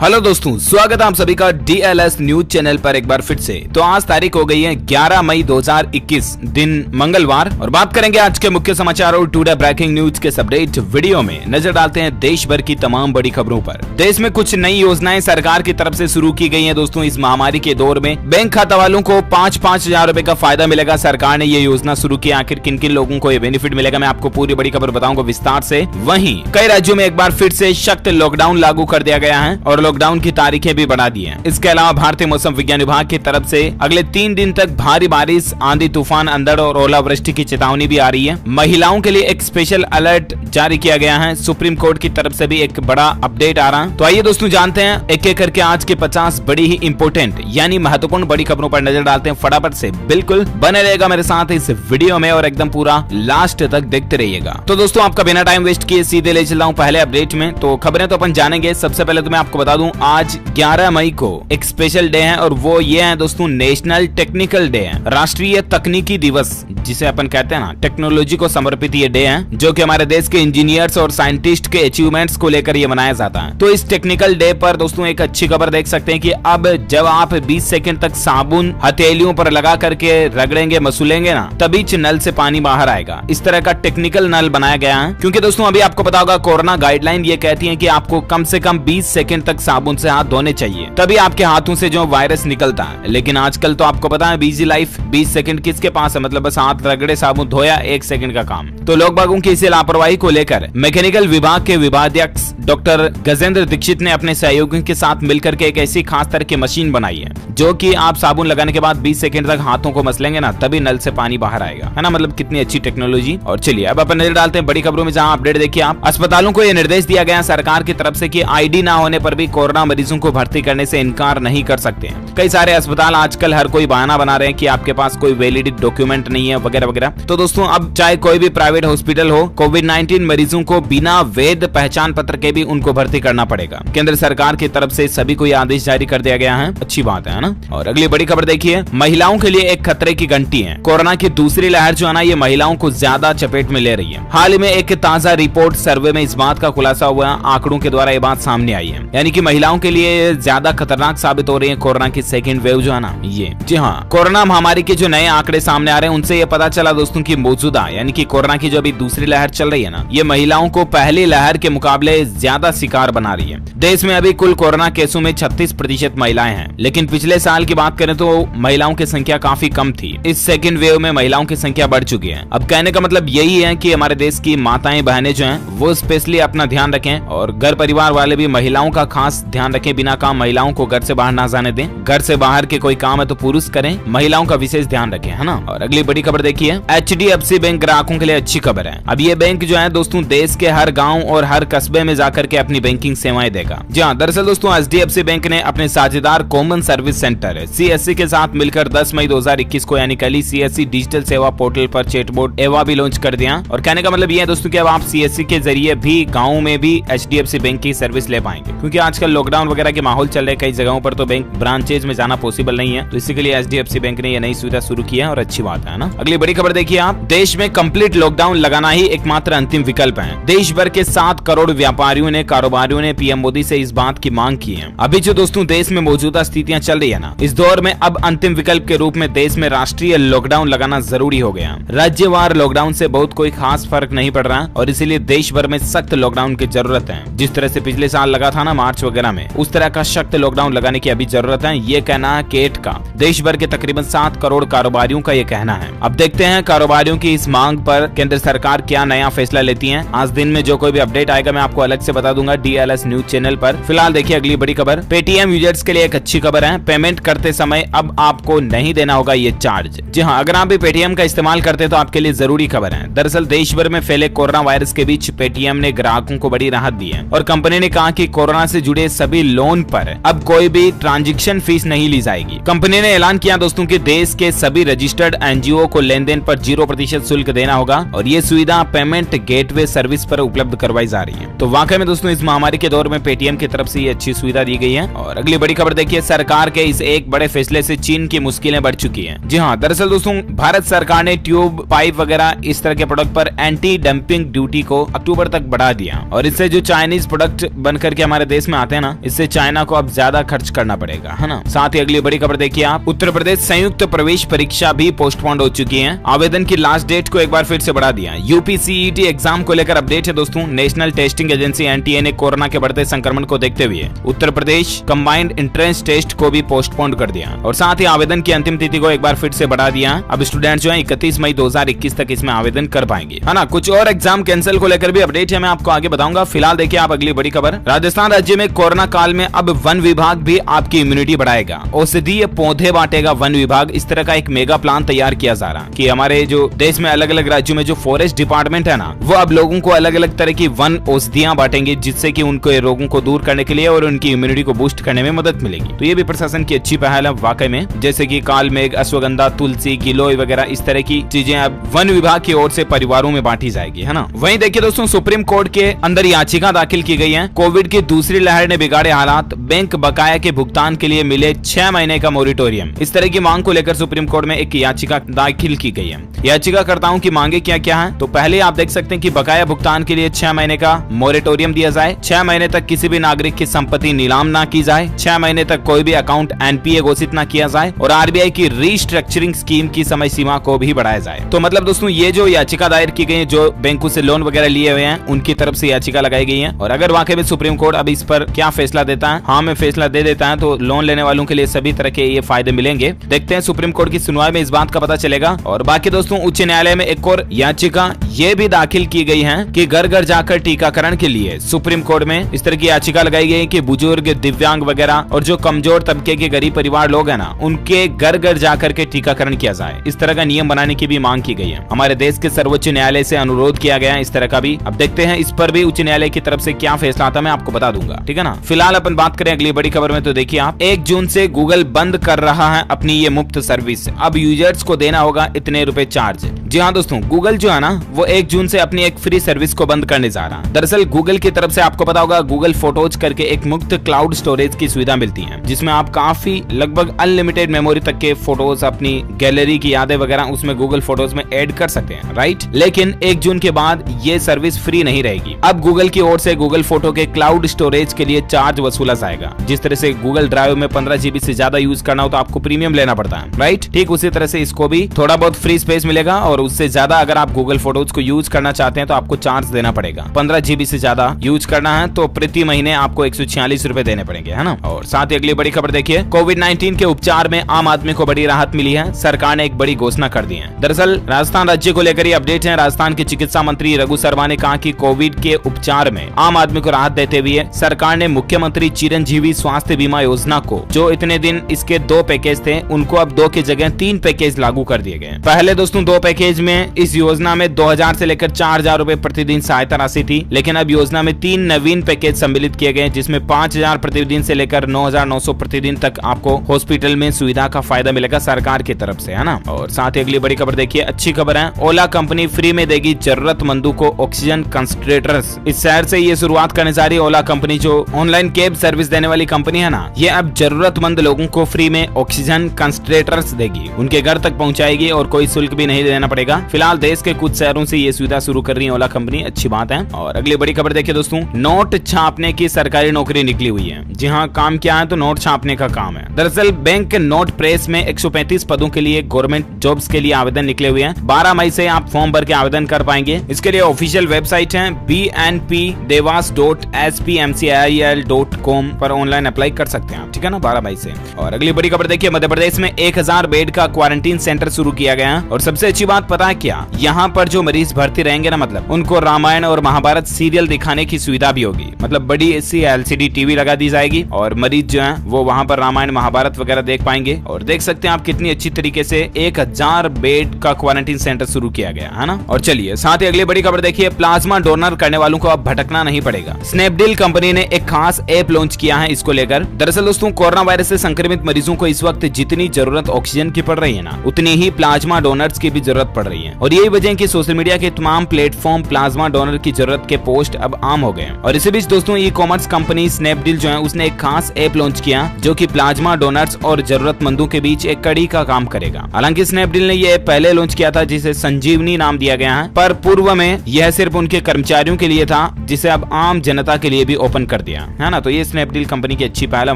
Hello दोस्तों, स्वागत है आप सभी का DLS न्यूज चैनल पर एक बार फिर से। तो आज तारीख हो गई है 11 मई 2021 दिन मंगलवार और बात करेंगे आज के मुख्य समाचार और टुडे ब्रेकिंग न्यूज के अपडेट वीडियो में नजर डालते हैं देश भर की तमाम बड़ी खबरों पर। देश में कुछ नई योजनाएं सरकार की तरफ से शुरू की गई हैं दोस्तों। इस महामारी के दौर में बैंक खाता वालों को 5-5 हजार रुपए का फायदा मिलेगा। सरकार ने ये योजना शुरू की, आखिर किन किन लोगों को ये बेनिफिट मिलेगा मैं आपको पूरी बड़ी खबर बताऊंगा विस्तार से। वहीं कई राज्यों में एक बार फिर से सख्त लॉकडाउन लागू कर दिया गया है और लॉकडाउन की तारीखें भी बढ़ा दी हैं। इसके अलावा भारतीय मौसम विज्ञान विभाग की तरफ से अगले 3 दिन तक भारी बारिश, आंधी तूफान, अंधड़ और ओलावृष्टि की चेतावनी भी आ रही है। महिलाओं के लिए एक स्पेशल अलर्ट जारी किया गया है। सुप्रीम कोर्ट की तरफ से भी एक बड़ा अपडेट आ रहा है। तो आइए दोस्तों जानते हैं एक एक करके आज के 50 बड़ी ही इंपोर्टेंट यानी महत्वपूर्ण बड़ी खबरों पर नजर डालते हैं। फटाफट से बिल्कुल बने रहेगा मेरे साथ इस वीडियो में और एकदम पूरा लास्ट तक देखते रहिएगा। तो दोस्तों आपका बिना टाइम वेस्ट किए सीधे ले चलता हूँ पहले अपडेट में। तो खबरें तो अपन जानेंगे। सबसे पहले तो मैं आपको बता दूं आज 11 मई को एक स्पेशल डे है और वो ये है दोस्तों नेशनल टेक्निकल डे है, राष्ट्रीय तकनीकी दिवस जिसे अपन कहते हैं ना, टेक्नोलॉजी को समर्पित ये डे है जो कि हमारे देश के इंजीनियर्स और साइंटिस्ट के अचीवमेंट्स को लेकर ये मनाया जाता है। तो इस टेक्निकल डे पर दोस्तों एक अच्छी खबर देख सकते हैं कि अब जब आप 20 सेकंड तक साबुन हथेलियों पर लगा करके रगड़ेंगे, मसूलेंगे ना, तभी नल से पानी बाहर आएगा। इस तरह का टेक्निकल नल बनाया गया है क्योंकि दोस्तों अभी आपको पता होगा कोरोना गाइडलाइन ये कहती है कि आपको कम से कम 20 सेकंड तक साबुन से हाथ धोने चाहिए, तभी आपके हाथों से जो वायरस निकलता है। लेकिन आजकल तो आपको पता है बिजी लाइफ, 20 सेकंड किसके पास है, मतलब बस हाथ रगड़े, साबुन धोया, 1 सेकंड का काम। तो लोग बागों की इसी लापरवाही को लेकर मैकेनिकल विभाग के विभागाध्यक्ष डॉक्टर गजेंद्र दीक्षित ने अपने सहयोगियों के साथ मिलकर के एक ऐसी खास तरह की मशीन बनाई है जो कि आप साबुन लगाने के बाद 20 सेकंड तक हाथों को मसलेंगे ना, तभी नल से पानी बाहर आएगा, है ना। मतलब कितनी अच्छी टेक्नोलॉजी। और चलिए अब अपन नजर डालते हैं बड़ी खबरों में, जहां अपडेट देखिए आप। अस्पतालों को यह निर्देश दिया गया सरकार की तरफ से कि आईडी ना होने पर भी कोरोना मरीजों को भर्ती करने से इनकार नहीं कर सकते हैं। कई सारे अस्पताल आजकल हर कोई बहाना बना रहे हैं कि आपके पास कोई वैलिड डॉक्यूमेंट नहीं है वगैरह वगैरह। तो दोस्तों अब चाहे कोई भी प्राइवेट हॉस्पिटल हो, कोविड-19 मरीजों को बिना वैध पहचान पत्र के भी उनको भर्ती करना पड़ेगा। केंद्र सरकार की तरफ से सभी को यह आदेश जारी कर दिया गया है। अच्छी बात है ना। और अगली बड़ी खबर देखिए, महिलाओं के लिए एक खतरे की घंटी है। कोरोना की दूसरी लहर जो है ना, ये महिलाओं को ज्यादा चपेट में ले रही है। हाल ही में एक ताजा रिपोर्ट सर्वे में इस बात का खुलासा हुआ, आंकड़ों के द्वारा ये बात सामने आई है, यानी कि महिलाओं के लिए ज्यादा खतरनाक साबित हो रही है कोरोना की सेकेंड वेव जो है ना ये। जी हाँ, कोरोना महामारी के जो नए आंकड़े सामने आ रहे हैं उनसे ये पता चला दोस्तों की मौजूदा यानी कि कोरोना की जो अभी दूसरी लहर चल रही है ना, ये महिलाओं को पहली लहर के मुकाबले ज्यादा शिकार बना रही है। देश में अभी कुल कोरोना केसों में 36% महिलाएं हैं, लेकिन पिछले साल की बात करें तो महिलाओं की संख्या काफी कम थी। इस सेकेंड वेव में महिलाओं की संख्या बढ़ चुकी है। अब कहने का मतलब यही है कि हमारे देश की माताएं बहनें जो हैं वो स्पेशली अपना ध्यान रखें और घर परिवार वाले भी महिलाओं का खास ध्यान रखें। बिना काम महिलाओं को घर से बाहर ना जाने दें। घर से बाहर के कोई काम है तो पुरुष करें, महिलाओं का विशेष ध्यान रखें, है ना। और अगली बड़ी खबर देखिए, HDFC बैंक ग्राहकों के लिए अच्छी खबर है। अब ये बैंक जो है दोस्तों देश के हर गांव और हर कस्बे में जाकर के अपनी बैंकिंग सेवाएं देगा। जी हाँ, दरअसल दोस्तों HDFC बैंक ने अपने साझेदार कॉमन सर्विस सेंटर CSC के साथ मिलकर 10 मई 2021 को यानी कल CSC डिजिटल सेवा पोर्टल पर चैटबॉट एवा भी लॉन्च कर दिया। और कहने का मतलब ये है दोस्तों कि अब आप CSC के जरिए भी गाँव में भी HDFC बैंक की सर्विस ले पाएंगे, क्योंकि आजकल लॉकडाउन वगैरह के माहौल चल रहे, कई जगहों पर तो बैंक ब्रांचेज में जाना पॉसिबल नहीं है, तो इसी के लिए HDFC बैंक ने ये नई सुविधा शुरू की है और अच्छी बात है ना। अगली बड़ी खबर देखिए आप, देश में कंप्लीट लॉकडाउन लगाना ही एकमात्र अंतिम विकल्प है। देश भर के 7 करोड़ व्यापारियों ने, कारोबारियों ने पीएम मोदी से इस बात की मांग की है। अभी जो दोस्तों देश में मौजूदा स्थितियां चल रही है ना, इस दौर में अब अंतिम विकल्प के रूप में देश में राष्ट्रीय लॉकडाउन लगाना जरूरी हो गया। राज्यवार लॉकडाउन से बहुत कोई खास फर्क नहीं पड़ रहा और इसीलिए देश भर में सख्त लॉकडाउन की जरूरत है। जिस तरह से पिछले साल लगा था ना मार्च वगैरह में, उस तरह का सख्त लॉकडाउन लगाने की अभी जरूरत है। ये कहना है केट का, देश भर के तकरीबन 7 करोड़ कारोबारियों का ये कहना है। अब देखते हैं कारोबारियों की इस मांग पर केंद्र सरकार क्या नया फैसला लेती है। आज दिन में जो कोई भी अपडेट आएगा मैं आपको अलग से बता दूंगा DLS न्यूज चैनल पर। फिलहाल देखिए अगली बड़ी खबर, पेटीएम यूजर्स के लिए एक अच्छी खबर है। पेमेंट करते समय अब आपको नहीं देना होगा ये चार्ज। जी हाँ, अगर आप भी पेटीएम का इस्तेमाल करते तो आपके लिए जरूरी खबर है। दरअसल देश भर में फैले कोरोना वायरस के बीच पेटीएम ने ग्राहकों को बड़ी राहत दी है और कंपनी ने कहा कि कोरोना से जुड़े सभी लोन पर अब कोई भी ट्रांजैक्शन फीस नहीं ली जाएगी। कंपनी ने ऐलान किया दोस्तों कि देश के सभी रजिस्टर्ड NGO को लेन देन पर 0% शुल्क देना होगा और ये सुविधा पेमेंट गेटवे सर्विस पर उपलब्ध करवाई जा रही है। तो वाकई में दोस्तों इस महामारी के दौर में पेटीएम की तरफ से ये अच्छी सुविधा दी गई है। और अगली बड़ी खबर देखिए, सरकार के इस एक बड़े फैसले से चीन की मुश्किलें बढ़ चुकी हैं। जी हाँ, दरअसल दोस्तों भारत सरकार ने ट्यूब, पाइप वगैरह इस तरह के प्रोडक्ट पर एंटी डंपिंग ड्यूटी को अक्टूबर तक बढ़ा दिया और इससे जो चाइनीज प्रोडक्ट बनकर के हमारे देश में आते चाहते हैं ना, इससे चाइना को अब ज्यादा खर्च करना पड़ेगा, है ना। साथ ही अगली बड़ी खबर देखिए आप, उत्तर प्रदेश संयुक्त प्रवेश परीक्षा भी पोस्टपोन्ड हो चुकी है। आवेदन की लास्ट डेट को एक बार फिर से बढ़ा दिया। यूपीसीईटी एग्जाम को लेकर अपडेट है दोस्तों। नेशनल टेस्टिंग एजेंसी एनटीए ने कोरोना के बढ़ते संक्रमण को देखते हुए Uttar Pradesh combined entrance test को भी पोस्टपोन्ड कर दिया और साथ ही आवेदन की अंतिम तिथि को एक बार फिर से बढ़ा दिया। अब स्टूडेंट जो है 31 मई 2021 तक इसमें आवेदन कर पाएंगे, है ना। कुछ और एग्जाम कैंसिल को लेकर भी अपडेट है, मैं आपको आगे बताऊंगा। फिलहाल देखिए आप अगली बड़ी खबर, राजस्थान राज्य में कोरोना काल में अब वन विभाग भी आपकी इम्यूनिटी बढ़ाएगा। औषधीय पौधे बांटेगा वन विभाग। इस तरह का एक मेगा प्लान तैयार किया जा रहा है कि हमारे जो देश में अलग अलग राज्यों में जो फॉरेस्ट डिपार्टमेंट है ना, वो अब लोगों को अलग अलग तरह की वन औषधियां बांटेंगे, जिससे कि उनको रोगों को दूर करने के लिए और उनकी इम्यूनिटी को बूस्ट करने में मदद मिलेगी। तो ये भी प्रशासन की अच्छी पहल है वाकई में, जैसे कि काल मेघ, अश्वगंधा, तुलसी, गिलोय वगैरह इस तरह की चीजें अब वन विभाग की ओर से परिवारों में बांटी जाएगी, है ना। वहीं देखिए दोस्तों, सुप्रीम कोर्ट के अंदर याचिका दाखिल की गई है। कोविड की दूसरी लहर ने बिगाड़े हालात, बैंक बकाया के भुगतान के लिए मिले 6 महीने का मोरिटोरियम। इस तरह की मांग को लेकर सुप्रीम कोर्ट में एक याचिका दाखिल की गई है। याचिकाकर्ताओं की मांगे क्या क्या है, तो पहले आप देख सकते हैं कि बकाया भुगतान के लिए 6 महीने का मोरिटोरियम दिया जाए। 6 महीने तक किसी भी नागरिक की संपत्ति नीलाम ना की जाए। 6 महीने तक कोई भी अकाउंट एनपीए घोषित ना किया जाए और आरबीआई की रीस्ट्रक्चरिंग स्कीम की समय सीमा को भी बढ़ाया जाए। तो मतलब दोस्तों, ये जो याचिका दायर की गई है, जो बैंकों से लोन वगैरह लिए हुए हैं, उनकी तरफ से याचिका लगाई गई है। और अगर वाकई में सुप्रीम कोर्ट अब इस पर क्या फैसला देता है, हाँ में फैसला दे देता है, तो लोन लेने वालों के लिए सभी तरह के ये फायदे मिलेंगे। देखते हैं सुप्रीम कोर्ट की सुनवाई में इस बात का पता चलेगा। और बाकी दोस्तों, उच्च न्यायालय में एक और याचिका ये भी दाखिल की गई है कि घर घर जाकर टीकाकरण के लिए सुप्रीम कोर्ट में इस तरह की याचिका लगाई गई है कि बुजुर्ग, दिव्यांग वगैरह और जो कमजोर तबके के गरीब परिवार लोग हैं ना, उनके घर घर जाकर के टीकाकरण किया जाए। इस तरह का नियम बनाने की भी मांग की गई है। हमारे देश के सर्वोच्च न्यायालय से अनुरोध किया गया है इस तरह का भी। अब देखते हैं इस पर भी उच्च न्यायालय की तरफ से क्या फैसला आता है, मैं आपको बता दूंगा, ठीक है ना। फिलहाल अपन बात करें अगली बड़ी खबर में, तो देखिए आप, 1 जून से गूगल बंद कर रहा है अपनी ये मुफ्त सर्विस। अब यूजर्स को देना होगा इतने रुपए चार्ज। जी हाँ दोस्तों, गूगल जो है ना, वो 1 जून से अपनी एक फ्री सर्विस को बंद करने जा रहा है। दरअसल गूगल की तरफ से आपको पता होगा, गूगल फोटोज करके एक मुफ्त क्लाउड स्टोरेज की सुविधा मिलती है, जिसमें आप काफी लगभग अनलिमिटेड मेमोरी तक के फोटोज, अपनी गैलरी की यादें वगैरह उसमें गूगल फोटोज में ऐड कर सकते हैं, राइट। लेकिन 1 जून के बाद ये सर्विस फ्री नहीं रहेगी। अब गूगल की ओर से गूगल फोटो के क्लाउड स्टोरेज के लिए चार्ज वसूला जाएगा। जिस तरह से गूगल ड्राइव में 15 GB से ज्यादा यूज करना हो तो आपको प्रीमियम लेना पड़ता है, राइट। ठीक उसी तरह से इसको भी थोड़ा बहुत फ्री स्पेस मिलेगा और उससे ज्यादा अगर आप गूगल फोटोज को यूज करना चाहते हैं तो आपको चार्ज देना पड़ेगा। 15 GB से ज्यादा यूज करना है तो प्रति महीने आपको 146 रुपए देने पड़ेंगे, है ना। और साथ ही अगली बड़ी खबर देखिए, कोविड-19 के उपचार में आम आदमी को बड़ी राहत मिली है। सरकार ने एक बड़ी घोषणा कर दी है। दरअसल राजस्थान राज्य को लेकर ये अपडेट है। राजस्थान के चिकित्सा मंत्री रघु शर्मा ने कहा कि कोविड के उपचार में आम आदमी को राहत देते हुए सरकार ने मुख्यमंत्री चिरंजीवी स्वास्थ्य बीमा योजना को, जो इतने दिन इसके 2 पैकेज थे, उनको अब 2 की जगह 3 पैकेज लागू कर दिए गए। पहले दोस्तों 2 पैकेज में इस योजना में 2000 से लेकर 4000 रुपए प्रतिदिन सहायता राशि थी, लेकिन अब योजना में 3 नवीन पैकेज सम्मिलित किए गए, जिसमें 5000 प्रतिदिन से लेकर 9900 प्रतिदिन तक आपको हॉस्पिटल में सुविधा का फायदा मिलेगा सरकार की तरफ से, है ना। और साथ ही अगली बड़ी खबर देखिए, अच्छी खबर है, ओला कंपनी फ्री में देगी जरूरतमंदों को ऑक्सीजन कंसंट्रेटर्स। इस शहर से ये शुरुआत करने जा रही है ओला कंपनी, जो ऑनलाइन कैब सर्विस देने वाली कंपनी है ना, ये अब जरूरतमंद लोगों को फ्री में ऑक्सीजन कंसंट्रेटर्स देगी, उनके घर तक पहुंचाएगी और कोई शुल्क भी नहीं देना पड़ेगा। फिलहाल देश के कुछ शहरों से ये सुविधा शुरू कर रही है ओला कंपनी, अच्छी बात है। और अगली बड़ी खबर देखिए दोस्तों, नोट छापने की सरकारी नौकरी निकली हुई है। जी हाँ, काम क्या है, तो नोट छापने का काम है। दरअसल बैंक नोट प्रेस में 135 पदों के लिए गवर्नमेंट जॉब्स के लिए आवेदन निकले हुए हैं। 12 मई से आप फॉर्म भर के आवेदन कर पाएंगे। इसके लिए ऑफिशियल वेबसाइट है bnpdevas.spmcil.com पर ऑनलाइन अप्लाई कर सकते हैं आप, ठीक है ना, 12 मई से। और अगली बड़ी खबर देखिए, मध्य प्रदेश में 1000 बेड का क्वारंटीन सेंटर शुरू किया गया है। और सबसे अच्छी बात पता है क्या, यहाँ पर जो मरीज भर्ती रहेंगे ना, मतलब उनको रामायण और महाभारत सीरियल दिखाने की सुविधा भी होगी। मतलब बड़ी ऐसी LCD टीवी लगा दी जाएगी और मरीज जो है वो वहाँ पर रामायण महाभारत वगैरह देख पाएंगे। और देख सकते हैं आप कितनी अच्छी तरीके से 1000 बेड का क्वारंटीन सेंटर शुरू किया गया है ना। और चलिए साथ ही अगली बड़ी खबर देखिए, प्लाज्मा डोनर करने वालों को अब भटकना नहीं पड़ेगा। स्नैपडील कंपनी ने एक खास ऐप लॉन्च किया है इसको लेकर। दरअसल दोस्तों, कोरोना वायरस से संक्रमित मरीजों को इस वक्त जितनी जरूरत ऑक्सीजन की पड़ रही है ना, उतनी ही प्लाज्मा डोनर्स की भी जरूरत पड़ रही है। और यही वजह कि सोशल मीडिया के तमाम प्लेटफॉर्म प्लाज्मा डोनर की जरूरत के पोस्ट अब आम हो गए। और इसी बीच दोस्तों, ई कॉमर्स कंपनी स्नैपडील जो है उसने एक खास ऐप लॉन्च किया जो कि प्लाज्मा डोनर्स और जरूरतमंदों के बीच एक कड़ी का काम करेगा। हालांकि स्नैपडील ने यह पहले लॉन्च किया था जिसे संजीवनी नाम दिया गया है, पर पूर्व में यह सिर्फ उनके कर्मचारियों के लिए था, जिसे अब आम जनता के लिए भी ओपन कर दिया। दिया है ना। तो ये स्नैपडील कंपनी की अच्छी पहल है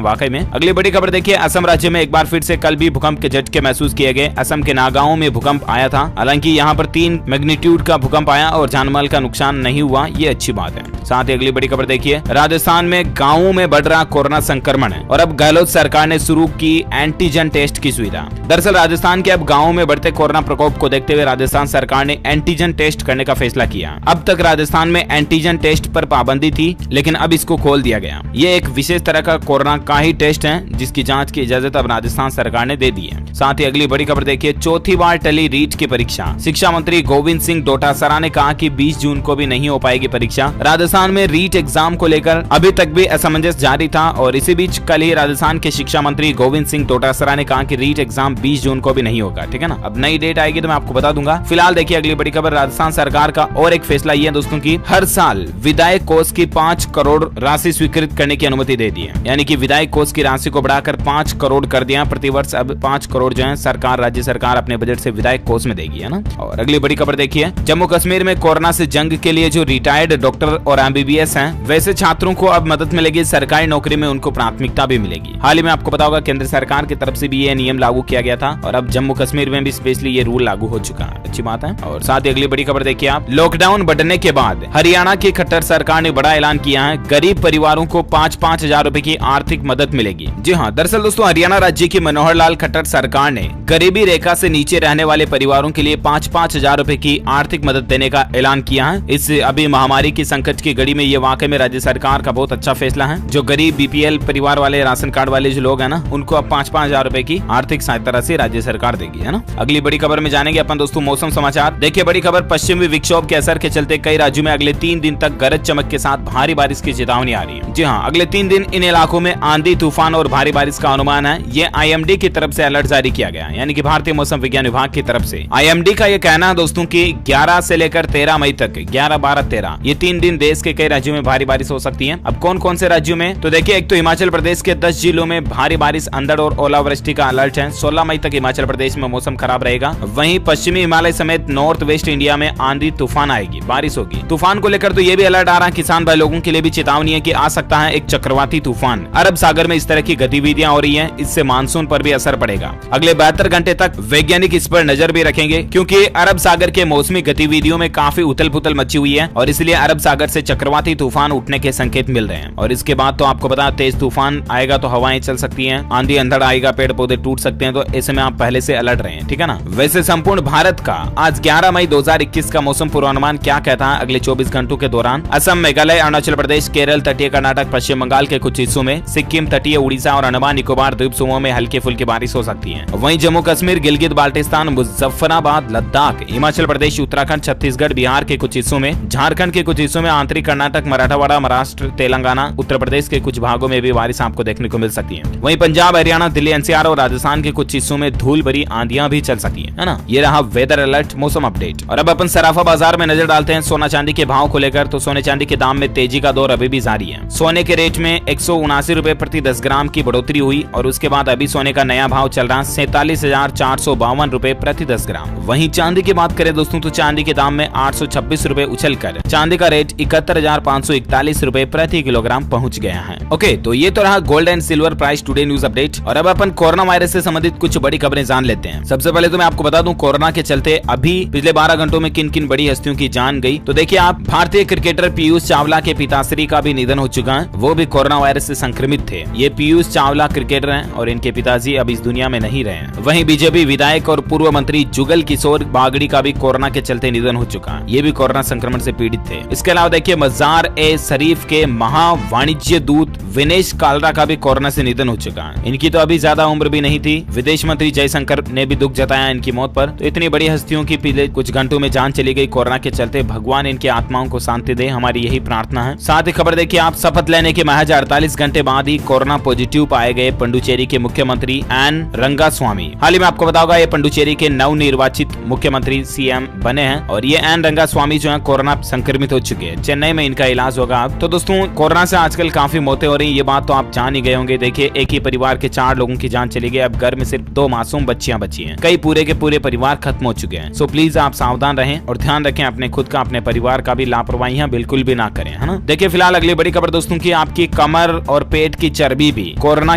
वाकई में। अगली बड़ी खबर देखिए, असम राज्य में एक बार फिर से कल भी भूकंप के झटके महसूस किए गए। असम के नागांव में भूकंप आया था, हालांकि यहाँ पर 3 मैग्नीट्यूड का भूकंप आया और जानमाल का नुकसान नहीं हुआ, ये अच्छी बात है। साथ ही अगली बड़ी खबर देखिए, राजस्थान में गांवों में बढ़ रहा कोरोना संक्रमण है और अब गहलोत सरकार ने शुरू की एंटीजन टेस्ट की सुविधा। दरअसल राजस्थान के अब गांवों में बढ़ते कोरोना प्रकोप को देखते हुए राजस्थान सरकार ने एंटीजन टेस्ट करने का फैसला किया। अब तक राजस्थान में एंटीजन टेस्ट पर पाबंदी थी, लेकिन अब इसको खोल दिया गया। ये एक विशेष तरह का कोरोना का ही टेस्ट है जिसकी जांच की इजाजत अब राजस्थान सरकार ने दे दी है। साथ ही अगली बड़ी खबर देखिए, चौथी बार टली रीट की परीक्षा। शिक्षा मंत्री गोविंद सिंह डोटासरा ने कहा कि 20 जून को भी नहीं हो पाएगी परीक्षा। राजस्थान में रीट एग्जाम को लेकर अभी तक भी असमंजस जारी था और इसी बीच कल ही राजस्थान के शिक्षा मंत्री गोविंद सिंह डोटासरा ने कहा कि रीट एग्जाम 20 जून को भी नहीं होगा। ठीक है ना, अब नई डेट आएगी तो मैं आपको बता दूंगा। फिलहाल देखिए अगली बड़ी खबर, राजस्थान सरकार का और एक फैसला ये है दोस्तों की हर साल विधायक कोष की 5 करोड़ राशि स्वीकृत करने की अनुमति दे दी है। यानी कि विधायक कोष की राशि को बढ़ाकर 5 करोड़ कर दिया। प्रतिवर्ष अब 5 करोड़ जो है सरकार, राज्य सरकार अपने बजट से विधायक कोष में देगी, है ना। और अगली बड़ी खबर देखिए, जम्मू कश्मीर में कोरोना से जंग के लिए जो रिटायर्ड डॉक्टर और एमबीबीएस हैं, वैसे छात्रों को अब मदद मिलेगी। सरकारी नौकरी में उनको प्राथमिकता भी मिलेगी। हाल ही में आपको पता होगा केंद्र सरकार की तरफ से भी ये नियम लागू किया गया था और अब जम्मू कश्मीर में भी स्पेशली ये रूल लागू हो चुका है। अच्छी बात है। और साथ ही अगली बड़ी खबर देखिए आप, लॉकडाउन बढ़ने के बाद हरियाणा की खट्टर सरकार ने बड़ा ऐलान किया है। गरीब परिवारों को 5-5 हजार रूपए की आर्थिक मदद मिलेगी। जी हाँ, दरअसल दोस्तों हरियाणा राज्य की मनोहर लाल खट्टर सरकार ने गरीबी रेखा से नीचे रहने वाले परिवारों के लिए 5-5 हजार रूपए की आर्थिक मदद देने का ऐलान किया है। इस अभी महामारी की संकट की घड़ी में ये वाकई में राज्य सरकार का बहुत अच्छा फैसला है। जो गरीब बीपीएल परिवार वाले, राशन कार्ड वाले जो लोग हैं ना, उनको अब 5-5 हजार रूपए की आर्थिक सहायता राशि राज्य सरकार देगी, है ना। अगली बड़ी खबर में जानेंगे अपन दोस्तों मौसम समाचार। देखिए बड़ी खबर, पश्चिमी विक्षोभ के असर के चलते कई राज्यों में अगले 3 दिन तक गरज चमक के साथ भारी बारिश की चेतावनी आ रही है। जी हाँ, अगले 3 दिन इन इलाकों में आंधी, तूफान और भारी बारिश का अनुमान है। ये आईएमडी की तरफ से अलर्ट जारी किया गया, यानी कि भारतीय मौसम विज्ञान विभाग की तरफ से। आईएमडी का ये कहना है दोस्तों की 11 से लेकर 13 मई तक, 11, 12, 13 ये 3 दिन देश के कई राज्यों में भारी बारिश हो सकती है। अब कौन कौन से राज्यों में, तो देखिए एक तो हिमाचल प्रदेश के 10 जिलों में भारी बारिश, अंधड़ और ओलावृष्टि का अलर्ट है। 16 मई तक हिमाचल प्रदेश में मौसम खराब रहेगा। वहीं पश्चिमी हिमालय समेत नॉर्थ वेस्ट इंडिया में आंधी तूफान आएगी, बारिश होगी। तूफान को लेकर तो ये भी अलर्ट आ रहा है, किसान भाई लोगों के लिए भी चेतावनी है कि आ सकता है एक चक्रवाती तूफान। अरब सागर में इस तरह की गतिविधियां हो रही हैं, इससे मानसून पर भी असर पड़ेगा। अगले 72 घंटे तक वैज्ञानिक इस पर नजर भी रखेंगे, क्योंकि अरब सागर के मौसमी गतिविधियों में काफी उथल पुथल मची हुई है और इसलिए अरब सागर से चक्रवाती तूफान उठने के संकेत मिल रहे हैं। और इसके बाद तो आपको पता है तेज तूफान आएगा तो हवाएं चल सकती हैं, आंधी अंधड़ आएगा, पेड़ पौधे टूट सकते हैं। तो ऐसे में आप पहले से अलर्ट रहें, ठीक है ना। वैसे संपूर्ण भारत का आज 11 मई 2021 का मौसम पूर्वानुमान क्या कहता है अगले 24 घंटों के दौरान? असम, मेघालय, अरुणाचल प्रदेश, केरल, तटीय कर्नाटक, पश्चिम बंगाल के कुछ हिस्सों में, सिक्किम, तटीय उड़ीसा और अंडमान निकोबार द्वीप समूह में हल्की फुल्की बारिश हो सकती है। वहीं जम्मू कश्मीर, गिलगित बाल्टिस्तान, मुजफ्फराबाद, लद्दाख, हिमाचल प्रदेश, उत्तराखंड, छत्तीसगढ़, बिहार के कुछ हिस्सों में, झारखंड के कुछ हिस्सों में, आंतरिक कर्नाटक, मराठवाड़ा, महाराष्ट्र, तेलंगाना, उत्तर प्रदेश के कुछ भागों में भी बारिश आपको देखने को मिल सकती है। वहीं पंजाब, हरियाणा, दिल्ली, एनसीआर और राजस्थान के कुछ हिस्सों में धूल भरी आंधियां भी चल सकती है ना। ये रहा वेदर अलर्ट, मौसम अपडेट। और अब अपन सराफा बाजार में नजर डालते हैं सोना चांदी के भाव को लेकर। तो सोने चांदी के दाम में तेजी का दौर अभी भी जारी है। सोने के रेट में 179 रुपए प्रति 10 ग्राम की बढ़ोतरी हुई और उसके बाद अभी सोने का नया भाव चल रहा है 47,452 रुपए प्रति 10 ग्राम। वहीं चांदी की बात करें दोस्तों तो चांदी के दाम में 826 रुपए उछलकर चांदी का रेट 71,541 रुपए प्रति किलोग्राम पहुंच गया है। ओके, तो ये तो रहा gold and silver price today news update. और अब अपन कोरोना वायरस से संबंधित कुछ बड़ी खबरें जान लेते हैं। सबसे पहले तो मैं आपको बता दूं कोरोना के चलते अभी पिछले 12 घंटों में किन किन बड़ी हस्तियों की जान गई। तो देखिए आप, भारतीय क्रिकेटर पीयूष चावला के पिताश्री का भी निधन हो चुका है। वो भी कोरोना वायरस से संक्रमित थे। ये पीयूष चावला क्रिकेटर हैं और इनके पिताजी अब इस दुनिया में नहीं रहे हैं। वहीं बीजेपी विधायक और पूर्व मंत्री जुगल किशोर बागड़ी का भी कोरोना के चलते निधन हो चुका है। ये भी कोरोना संक्रमण से पीड़ित थे। इसके अलावा देखिए मजार ए शरीफ के महा वाणिज्य दूत विनेश कालरा का भी कोरोना से निधन हो चुका है। इनकी तो अभी ज्यादा उम्र भी नहीं थी। विदेश मंत्री जयशंकर ने भी दुख जताया इनकी मौत पर। तो इतनी बड़ी हस्तियों की पिछले कुछ घंटों में जान चली गई कोरोना के चलते। भगवान इनकी आत्माओं को शांति दे, हमारी यही प्रार्थना है। साथ ही खबर देखिए आप, शपथ लेने के महज 48 घंटे बाद ही कोरोना पॉजिटिव पाए गए पुडुचेरी के मुख्यमंत्री एन रंगास्वामी। हाल ही में आपको बताया होगा ये पुडुचेरी के नवनिर्वाचित मुख्यमंत्री सीएम बने हैं और ये एन रंगास्वामी जो है कोरोना संक्रमित हो चुके हैं। चेन्नई में इनका इलाज होगा अब। तो दोस्तों कोरोना से आजकल काफी मौतें हो रही है, ये बात तो आप जान ही गए होंगे। देखिए एक ही परिवार के 4 लोगों की जान चली गई। अब घर में सिर्फ 2 मासूम बच्चियां बची हैं। कई पूरे के पूरे परिवार खत्म हो चुके हैं। सो प्लीज आप सावधान रहें और ध्यान रखें अपने खुद का, अपने परिवार का भी। लापरवाहियां बिल्कुल भी ना करें, है ना। देखिए फिलहाल अगली बड़ी खबर दोस्तों की आपकी कमर और पेट की चर्बी भी कोरोना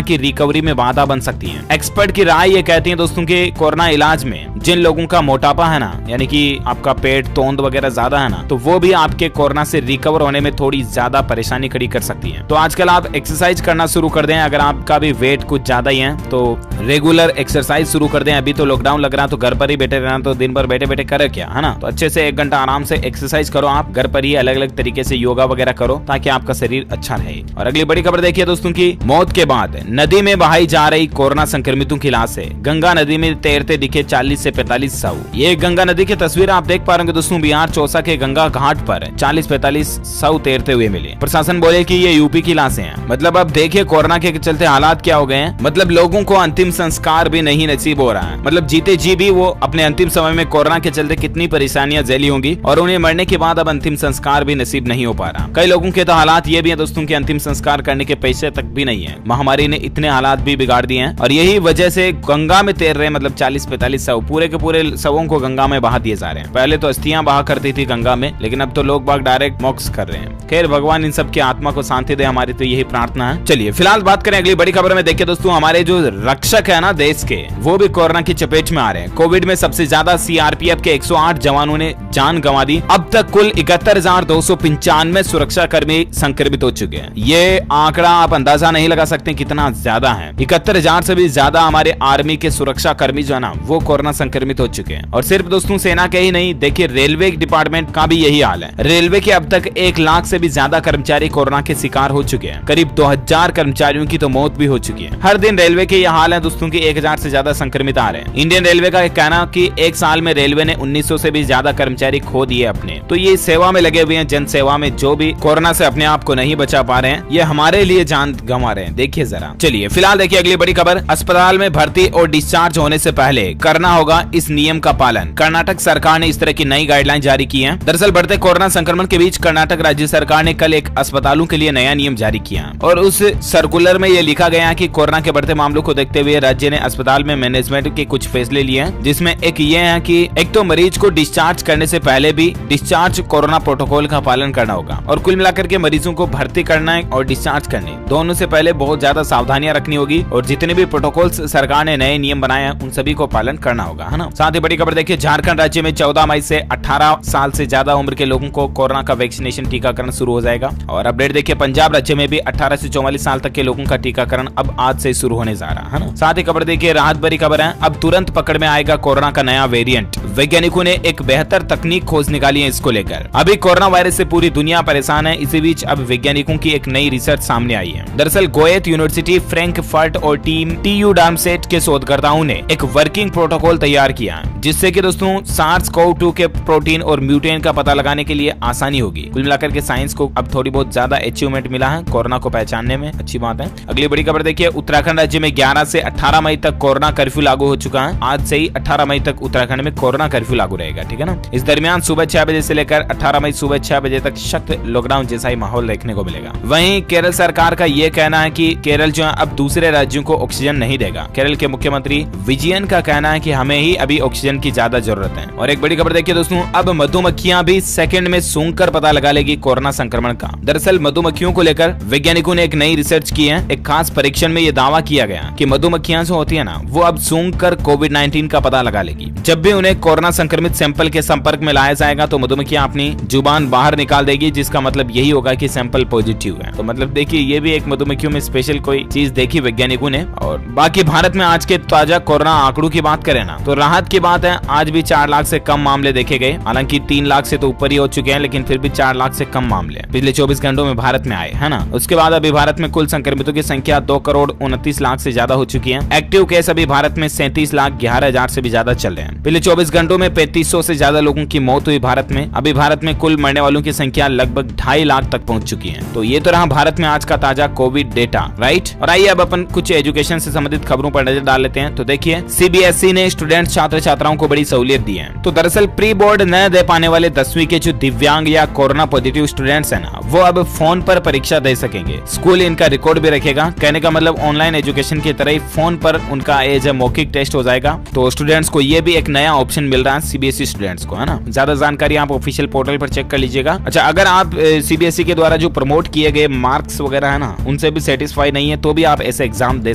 की रिकवरी में बाधा बन सकती है। एक्सपर्ट की राय ये कहती है दोस्तों की कोरोना इलाज में जिन लोगों का मोटापा है ना, यानी कि आपका पेट तोंद वगैरह ज्यादा है ना, तो वो भी आपके कोरोना से रिकवर होने में थोड़ी ज्यादा परेशानी खड़ी कर सकती है। तो आजकल आप एक्सरसाइज करना शुरू कर दें। अगर आपका भी वेट कुछ ज्यादा ही है तो रेगुलर एक्सरसाइज शुरू कर दें। अभी तो लॉकडाउन लग रहा है तो घर पर ही बैठे रहना, तो दिन भर बैठे बैठे करे क्या, है ना। तो अच्छे से 1 घंटा आराम से एक्सरसाइज करो। आप घर पर ही अलग अलग तरीके से योगा वगैरह करो ताकि आपका शरीर अच्छा रहे। और अगली बड़ी खबर देखिए दोस्तों की, मौत के बाद नदी में बहाई जा रही कोरोना संक्रमितों की लाश है। गंगा नदी में तैरते दिखे 40 से 45 शव। ये गंगा नदी की तस्वीर आप देख पा रहे होंगे दोस्तों। बिहार चौसा के गंगा घाट पर 40-45 शव तैरते हुए मिले। प्रशासन बोले कि ये यूपी की लाशें हैं। मतलब अब देखिए कोरोना के चलते हालात क्या हो गए हैं। मतलब लोगों को अंतिम संस्कार भी नहीं नसीब हो रहा है। मतलब जीते जी भी वो अपने अंतिम समय में कोरोना के चलते कितनी परेशानियां झेली होंगी और उन्हें मरने के बाद अब अंतिम संस्कार भी नसीब नहीं हो पा रहा। कई लोगों के तो हालात ये भी है दोस्तों कि अंतिम संस्कार करने के पैसे तक भी नहीं है। महामारी ने इतने हालात भी बिगाड़ दिए हैं और यही वजह से गंगा में तैर रहे मतलब 40-45 शव, पूरे के पूरे शवों को गंगा में बहा दिए जा रहे हैं। पहले तो अस्थियां बहा करती थी गंगा में, लेकिन अब तो लोग बाग डायरेक्ट मोक्ष कर रहे हैं। खैर भगवान इन सब की आत्मा को शांति दे, हमारी तो यही प्रार्थना है। चलिए फिलहाल बात करें अगली बड़ी खबर में। देखिए दोस्तों, हमारे जो रक्षक है ना देश के, वो भी कोरोना की चपेट में आ रहे हैं। कोविड में सबसे ज्यादा सीआरपीएफ के 108 जवानों ने जान गंवा दी। अब तक कुल 71,295 सुरक्षा कर्मी संक्रमित हो चुके हैं। ये आंकड़ा आप अंदाजा नहीं लगा सकते कितना ज्यादा है। 71,000 से भी ज्यादा हमारे आर्मी के सुरक्षा कर्मी जो है ना वो कोरोना संक्रमित हो चुके हैं। और सिर्फ दोस्तों सेना के ही नहीं, देखिए रेलवे डिपार्टमेंट का भी यही हाल है। रेलवे के अब तक 1 लाख से भी ज्यादा कर्मचारी कोरोना के शिकार हो चुके हैं। करीब 2000 कर्मचारियों की तो मौत भी हो चुकी है। हर दिन रेलवे के यह हाल है दोस्तों की 1000 से ज्यादा संक्रमित आ रहे हैं। इंडियन रेलवे का कहना कि 1 साल में रेलवे ने 1900 से भी ज्यादा कर्मचारी खो दिए अपने। तो ये सेवा में लगे हुए हैं, जन सेवा में, जो भी कोरोना से अपने आप को नहीं बचा पा रहे हैं, ये हमारे लिए जान गंवा रहे हैं। देखिए जरा। चलिए फिलहाल देखिए अगली बड़ी खबर। अस्पताल में भर्ती और डिस्चार्ज होने से पहले करना होगा इस नियम का पालन। कर्नाटक सरकार ने इस तरह की नई गाइडलाइन जारी की है। दरअसल बढ़ते कोरोना संक्रमण के बीच कर्नाटक राज्य सरकार ने कल एक अस्पतालों के लिए नया नियम जारी किया और उस सर्कुलर में यह लिखा गया कि कोरोना के बढ़ते मामलों को देखते हुए राज्य ने अस्पताल में मैनेजमेंट के कुछ फैसले लिए हैं, जिसमें एक ये है कि एक तो मरीज को डिस्चार्ज करने से पहले भी डिस्चार्ज कोरोना प्रोटोकॉल का पालन करना होगा और कुल मिलाकर के मरीजों को भर्ती करना है और डिस्चार्ज करने दोनों से पहले बहुत ज्यादा सावधानियां रखनी होगी और जितने भी प्रोटोकॉल सरकार ने नए नियम बनाए हैं उन सभी को पालन करना होगा, है ना। साथ ही बड़ी खबर देखिए, झारखंड राज्य में 14 मई से 18 साल से ज्यादा उम्र के लोगों को कोरोना का वैक्सीनेशन टीकाकरण शुरू हो जाएगा। और अपडेट देखिए, पंजाब राज्य में भी 18 से 44 साल तक के लोगों का टीकाकरण अब आज से शुरू होने जा रहा है ना। साथ ही खबर देखिए, राहत भरी खबर है, अब तुरंत पकड़ में आएगा कोरोना का नया वेरिएंट। वैज्ञानिकों ने एक बेहतर तकनीक खोज निकाली है इसको लेकर। अभी कोरोना वायरस से पूरी दुनिया परेशान है, इसी बीच अब वैज्ञानिकों की एक नई रिसर्च सामने आई है। दरअसल गोएथ यूनिवर्सिटी, फ्रैंकफर्ट और टीम TU डार्मस्टेड के शोधकर्ताओं ने एक वर्किंग प्रोटोकॉल तैयार किया जिससे कि दोस्तों SARS-CoV-2 के प्रोटीन और म्यूटेंट का पता लगाने के लिए आसानी होगी। कुल मिलाकर के साइंस को अब थोड़ी बहुत ज्यादा अचीवमेंट मिला है कोरोना को पहचानने में, अच्छी बात है। अगली बड़ी खबर देखिए, उत्तराखंड राज्य में 11 से 18 मई तक कोरोना कर्फ्यू लागू हो चुका है। आज से ही 18 मई तक उत्तराखंड में कोरोना कर्फ्यू लागू रहेगा, ठीक है ना। इस दरमियान सुबह 6 बजे से लेकर 18 मई सुबह 6 बजे तक सख्त लॉकडाउन जैसा ही माहौल देखने को मिलेगा। वहीं केरल सरकार का ये कहना है कि केरल जो है अब दूसरे राज्यों को ऑक्सीजन नहीं देगा। केरल के मुख्यमंत्री विजयन का कहना है कि हमें ही अभी ऑक्सीजन की ज्यादा जरूरत है। और एक बड़ी खबर देखिए दोस्तों, अब मधुमक्खियां भी सेकंड में सूंघकर पता लगा लेगी कोरोना संक्रमण का। दरअसल मधुमक्खियों को लेकर वैज्ञानिकों ने एक नई रिसर्च की है। एक खास परीक्षण में ये दावा किया गया कि मधुमक्खियां जो होती है ना वो अब सूंघकर कोविड-19 का पता लगा लेगी। जब भी उन्हें कोरोना संक्रमित सैंपल के संपर्क में लाया जाएगा तो मधुमक्खियां अपनी जुबान बाहर निकाल देगी, जिसका मतलब यही होगा कि सैंपल पॉजिटिव है। तो मतलब देखिए ये भी एक मधुमक्खियों में स्पेशल कोई चीज देखी वैज्ञानिकों ने। और बाकी भारत में आज के ताजा कोरोना आंकड़ों की बात करें ना तो राहत की बात है, आज भी 4 लाख से कम मामले देखे गए। हालांकि 3 लाख से तो ऊपर ही हो चुके हैं, लेकिन फिर भी 4 लाख से कम मामले पिछले 24 घंटों में भारत में आए, है ना। उसके बाद अभी भारत में कुल संक्रमितों की संख्या 2,29,00,000 से ज्यादा हो चुकी है। एक्टिव केस अभी भारत में 37,11,000 से भी ज्यादा चल रहे हैं। पिछले 24 घंटों में 3500 से ज्यादा लोगों की मौत हुई भारत में। अभी भारत में कुल मरने वालों की संख्या लगभग 2.5 लाख तक पहुंच चुकी है। तो ये तो रहा भारत में आज का ताजा कोविड डेटा, राइट। और आइए अब अपन कुछ एजुकेशन से संबंधित खबरों पर नजर डाल लेते हैं। तो देखिए, CBSE ने स्टूडेंट स्टूडेंट्स छात्र छात्राओं को बड़ी सहूलियत दी है। तो दरअसल प्री बोर्ड न दे पाने वाले 10वीं के जो दिव्यांग या कोरोना पॉजिटिव स्टूडेंट्स है ना, वो अब फोन पर परीक्षा दे सकेंगे। स्कूल इनका रिकॉर्ड भी रखेगा। कहने का मतलब ऑनलाइन एजुकेशन की तरह ही फोन पर उनका एज ए मौखिक टेस्ट हो जाएगा। तो स्टूडेंट्स को ये भी एक नया ऑप्शन मिल रहा है सीबीएसई स्टूडेंट्स को, है ना। ज्यादा जानकारी आप ऑफिशियल पोर्टल पर चेक कर लीजिएगा। अच्छा, अगर आप सीबीएसई के द्वारा जो प्रमोट किए गए मार्क्स वगैरह है ना, उनसे भी सेटिस्फाई नहीं है तो भी आप ऐसे एग्जाम दे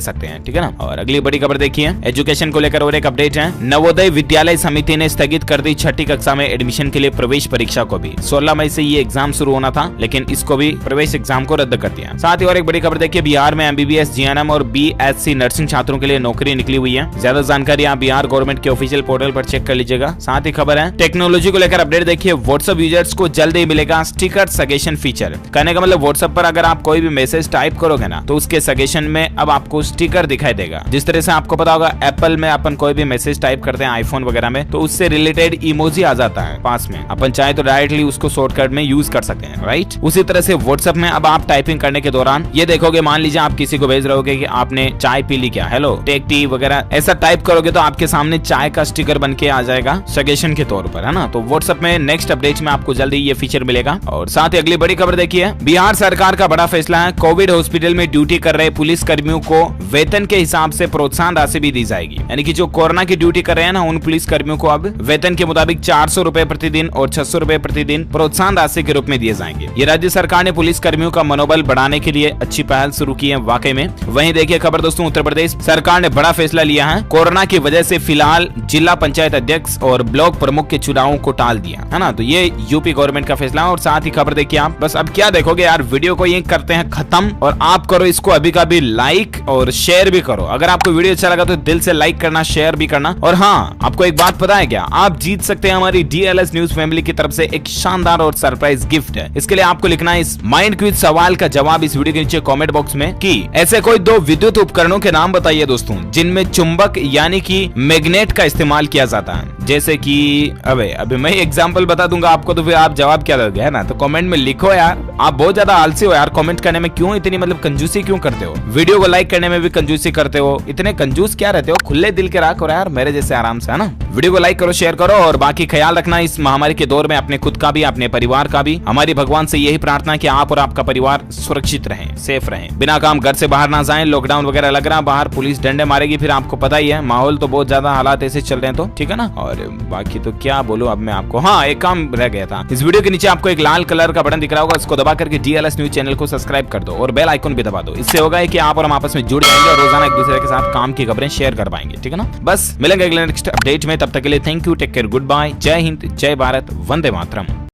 सकते हैं, ठीक है ना। और अगली बड़ी खबर देखिए, एजुकेशन को लेकर और एक अपडेट है। नवोदय विद्यालय समिति ने स्थगित कर दी 6ठी कक्षा में एडमिशन के लिए प्रवेश परीक्षा को भी। 16 मई से ये एग्जाम शुरू होना था, लेकिन इसको भी प्रवेश एग्जाम को रद्द कर दिया। साथ ही और एक बड़ी खबर देखिए, बिहार में एमबीबीएस, जीएनएम और बीएससी नर्सिंग छात्रों के लिए नौकरी निकली हुई है। ज्यादा जानकारी आप बिहार गवर्नमेंट के ऑफिशियल पोर्टल पर चेक कर लीजिएगा। साथ ही खबर है टेक्नोलॉजी को लेकर अपडेट देखिए, व्हाट्सएप यूजर्स को जल्द ही मिलेगा स्टिकर सजेशन फीचर। कहने का मतलब व्हाट्सएप पर अगर आप कोई भी मैसेज टाइप करोगे ना, तो उसके सजेशन में अब आपको स्टिकर दिखाई देगा। जिस तरह से आपको पता होगा एप्पल में अपन कोई भी मैसेज टाइप करते हैं आईफोन वगैरह में, तो उससे रिलेटेड इमोजी आ जाता है पास में। अपन चाहे तो डायरेक्टली उसको शॉर्टकट में यूज कर सकते हैं, राइट। उसी तरह से व्हाट्सएप में अब आप टाइपिंग करने के दौरान ये देखोगे, मान लीजिए आप किसी को भेज रहोगे कि आपने चाय पी ली क्या, हेलो टेक टी वगैरह, ऐसा टाइप करोगे तो आपके सामने चाय का स्टिकर बन के आ जाएगा सजेशन के तौर पर, है ना। तो व्हाट्सएप में नेक्स्ट अपडेट में आपको जल्दी ये फीचर मिलेगा। और साथ ही अगली बड़ी खबर देखिए, बिहार सरकार का बड़ा फैसला है। कोविड हॉस्पिटल में ड्यूटी कर रहे पुलिस कर्मियों को वेतन के हिसाब से प्रोत्साहन राशि भी दी जाएगी। यानी कि जो कोरोना की ड्यूटी कर रहे हैं ना, उन पुलिस कर्मियों को अब वेतन के मुताबिक 400 रुपए प्रतिदिन और 600 रुपए प्रतिदिन प्रोत्साहन राशि के रूप में दिए जाएंगे। ये राज्य सरकार ने पुलिस कर्मियों का मनोबल बढ़ाने के लिए अच्छी पहल शुरू की है वाकई में। वहीं देखिए खबर दोस्तों, उत्तर प्रदेश सरकार ने बड़ा फैसला लिया है। कोरोना की वजह से फिलहाल जिला पंचायत अध्यक्ष और ब्लॉक प्रमुख के चुनावों को टाल दिया, है ना। तो ये यूपी गवर्नमेंट का फैसला है। और साथ ही खबर देखिए आप, बस अब क्या देखोगे यार, वीडियो को ये करते हैं खत्म और आप करो इसको अभी का भी लाइक और शेयर भी करो। अगर आपको वीडियो अच्छा लगा तो दिल से लाइक करना, शेयर भी करना। और हाँ, आपको एक बात पता है क्या, आप जीत सकते हैं हमारी डीएलएस न्यूज फैमिली की तरफ से एक शानदार और सरप्राइज गिफ्ट है। इसके लिए आपको लिखना है इस माइंड क्विज सवाल का जवाब इस वीडियो के नीचे कमेंट बॉक्स में कि ऐसे कोई 2 विद्युत उपकरणों के नाम बताइए दोस्तों, जिनमें चुंबक यानी कि मैग्नेट का इस्तेमाल किया जाता है। जैसे कि अबे मैं एग्जांपल बता दूंगा आपको, तो फिर आप जवाब क्या दोगे, है ना। तो कमेंट में लिखो यार, आप बहुत ज्यादा आलसी हो यार, कमेंट करने में क्यों इतनी मतलब कंजूसी क्यों करते हो, वीडियो को लाइक करने में भी कंजूसी करते हो, इतने कंजूस क्या रहते हो, खुले दिल के रखो यार मेरे जैसे आराम से, है ना। वीडियो को लाइक करो, शेयर करो और बाकी ख्याल रखना इस महामारी के दौर में अपने खुद का भी, अपने परिवार का भी। हमारी भगवान से यही प्रार्थना है कि आप और आपका परिवार सुरक्षित रहें, सेफ रहें, बिना काम घर से बाहर ना जाएं। लॉकडाउन वगैरह लग रहा, बाहर पुलिस डंडे मारेगी, फिर आपको पता ही है माहौल तो बहुत ज्यादा हालात ऐसे चल रहे हैं, तो ठीक है ना। और बाकी तो क्या बोलूं अब मैं आपको, हाँ एक काम रह गया था, इस वीडियो के नीचे आपको एक लाल कलर का बटन दिख रहा होगा, उसको दबा करके डीएलएस न्यूज चैनल को सब्सक्राइब कर दो और बेल आइकन भी दबा दो। इससे होगा कि आप और हम आपस में जुड़ जाएंगे और रोजाना एक दूसरे के साथ काम की खबरें शेयर कर पाएंगे, ठीक है ना। बस मिलेंगे अगले नेक्स्ट अपडेट में, तब तक के लिए thank you, take care, goodbye, जय हिंद, जय भारत, वंदे मातरम।